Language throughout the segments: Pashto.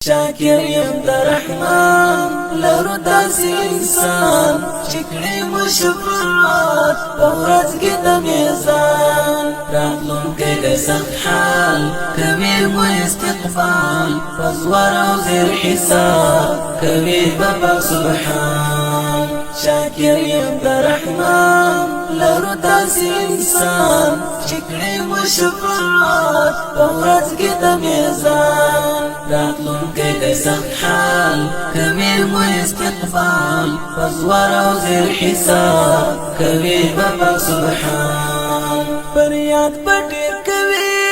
شاکر یم د رحمان لرو داسې انسان چې کړي مو شفاعت په ورځ کې د میزان راتلونکی د سخت حال کوي مو استقبال په زور او زیر حساب کوي بابا سبحان شاکر یم د رحمان لرو داسې انسان چې کړي مو شفاعت په ورځ کې د میزان راتلونکی د سخت حال کوي مو استقبال په زور او زیر حساب کوي بابا سبحان فریاد پټیر کوي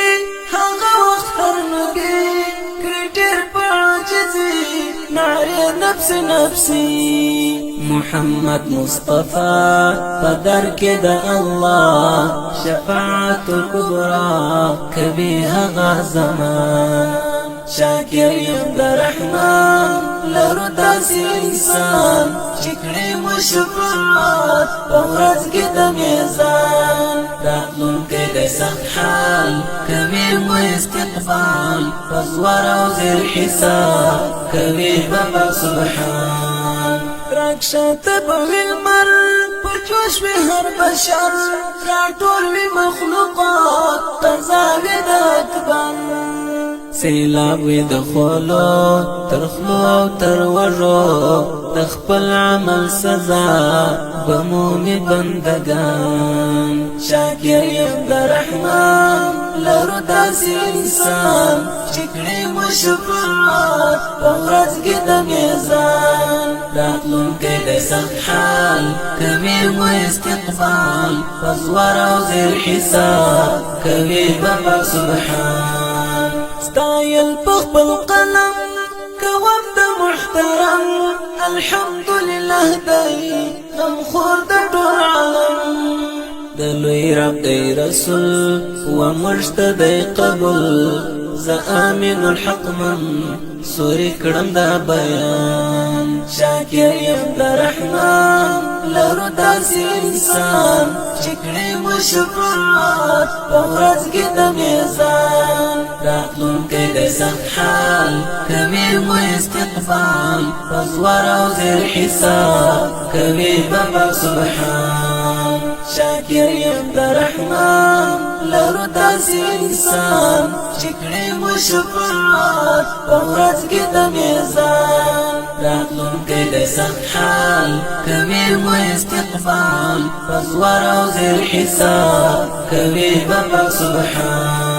هغه وخت هرنګي کرټر په عاجزي نعره نفس نفسي محمد مصطفى قدر کې د الله شفاعت کبرا کوي هغه زمان شاکر یم د رحمان لرو داسې انسان چې کړي مو شفاعت په ورځ کې د میزان راتلونکی د سخت حال کوي مو استقبال په زور او زیر حساب کوي بابا سبحان راکشات بویل مر پرچوش وی هر بشر راټول وی مخلوقات تزاوی د اکبر سیلاب وی د خولو ترخلو تر وژو د خپل عمل سزا بمومي بندگان شاکر یم د رحمان لرو داسې انسان چې کړي مو شفاعت په ورځ کې د میزان راتلونکی د سخت حال کوي مو استقبال په زور او زیر حساب کوي بابا سبحان ستایل په خپل قلم کوم د محترم الحمدلله دی غم خور د ټول عالم د لوی رب دی رسول و مرشد دی قبول ز امین الحق من سوري کړم دا بیان شاکر یم د رحمان لرو داسې انسان چې کړي مو شفاعت په ورځ کې د میزان راتلونکی د سخت حال کوي مو استقبال په زور او زیر حساب کوي بابا سبحان شاکر یم د رحمان لرو داسې انسان چې کړي مو شفاعت په ورځ کې د میزان راتلونکی د سخت حال کوي مو استقبال په زور او زیر حساب کوي بابا سبحان